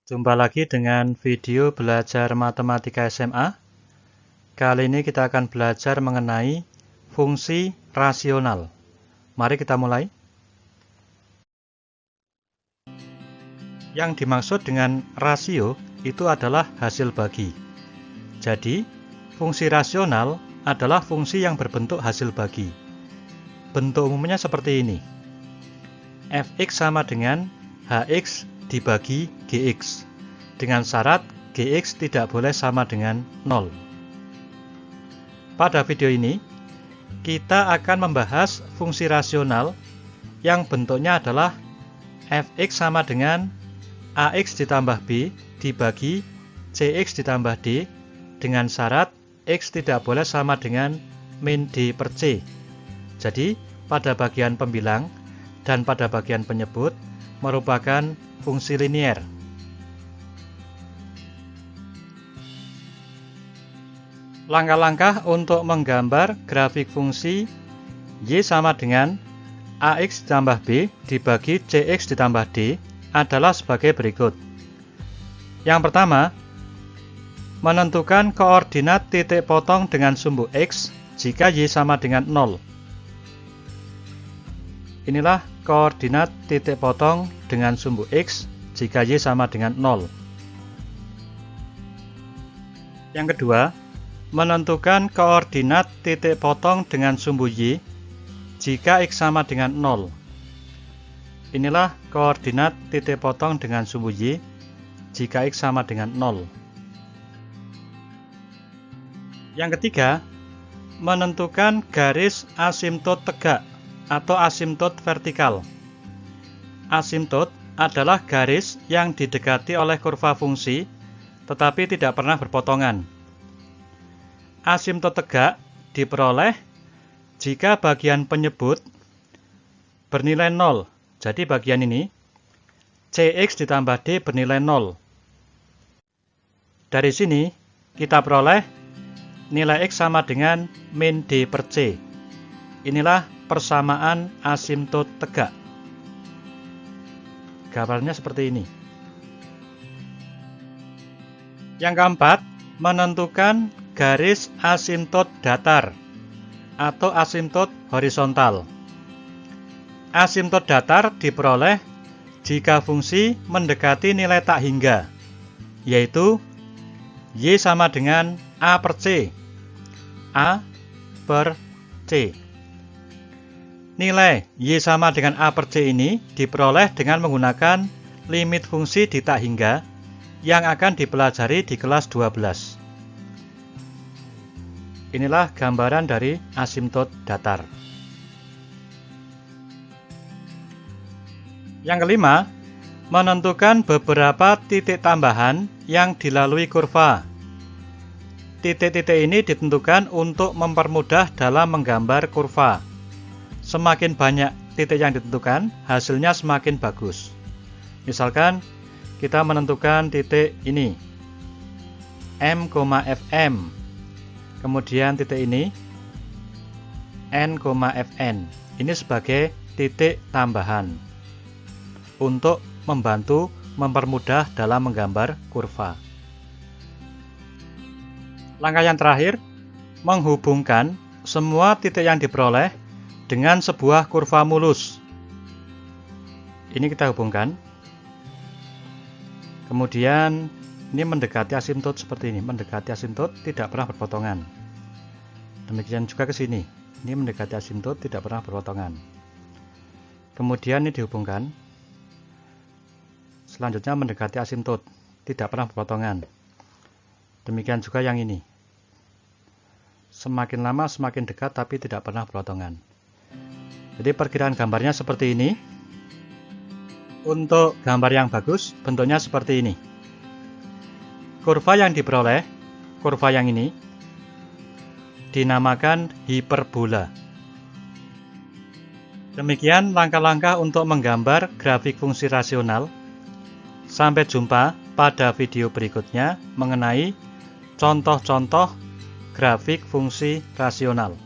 Jumpa lagi dengan video belajar matematika SMA. Kali ini kita akan belajar mengenai fungsi rasional. Mari kita mulai. Yang dimaksud dengan rasio itu adalah hasil bagi. Jadi, fungsi rasional adalah fungsi yang berbentuk hasil bagi. Bentuk umumnya seperti ini. Fx sama dengan Hx dibagi Gx, dengan syarat Gx tidak boleh sama dengan 0. Pada video ini, kita akan membahas fungsi rasional yang bentuknya adalah Fx sama dengan Ax ditambah B dibagi Cx ditambah D, dengan syarat X tidak boleh sama dengan min D per C. Jadi, pada bagian pembilang dan pada bagian penyebut merupakan fungsi linier. Langkah-langkah untuk menggambar grafik fungsi Y sama dengan Ax ditambah B dibagi Cx ditambah D adalah sebagai berikut. Yang pertama, menentukan koordinat titik potong dengan sumbu X jika Y sama dengan 0. Inilah koordinat titik potong dengan sumbu X jika Y sama dengan 0. Yang kedua, menentukan koordinat titik potong dengan sumbu Y jika X sama dengan 0. Inilah koordinat titik potong dengan sumbu Y jika X sama dengan 0. Yang ketiga, menentukan garis asimtot tegak atau asimtot vertikal. Asimtot adalah garis yang didekati oleh kurva fungsi tetapi tidak pernah berpotongan. Asimtot tegak diperoleh jika bagian penyebut bernilai 0. Jadi bagian ini Cx ditambah D bernilai 0. Dari sini kita peroleh nilai X sama dengan min D per C. Inilah persamaan asimtot tegak. Gambarnya seperti ini. Yang keempat, menentukan garis asimtot datar atau asimtot horizontal. Asimtot datar diperoleh jika fungsi mendekati nilai tak hingga, yaitu Y sama dengan A per C. A per C. Nilai Y sama dengan A per C ini diperoleh dengan menggunakan limit fungsi di tak hingga yang akan dipelajari di kelas 12. Inilah gambaran dari asimtot datar. Yang kelima, menentukan beberapa titik tambahan yang dilalui kurva. Titik-titik ini ditentukan untuk mempermudah dalam menggambar kurva. Semakin banyak titik yang ditentukan, hasilnya semakin bagus. Misalkan kita menentukan titik ini M, Fm, kemudian titik ini N, Fn. Ini sebagai titik tambahan untuk membantu mempermudah dalam menggambar kurva. Langkah yang terakhir, menghubungkan semua titik yang diperoleh dengan sebuah kurva mulus. Ini kita hubungkan. Kemudian ini mendekati asimtot seperti ini. Mendekati asimtot tidak pernah berpotongan. Demikian juga ke sini. Ini mendekati asimtot tidak pernah berpotongan. Kemudian ini dihubungkan. Selanjutnya mendekati asimtot tidak pernah berpotongan. Demikian juga yang ini. Semakin lama semakin dekat tapi tidak pernah berpotongan. Jadi perkiraan gambarnya seperti ini. Untuk gambar yang bagus, bentuknya seperti ini. Kurva yang diperoleh, kurva yang ini, dinamakan hiperbola. Demikian langkah-langkah untuk menggambar grafik fungsi rasional. Sampai jumpa pada video berikutnya mengenai contoh-contoh grafik fungsi rasional.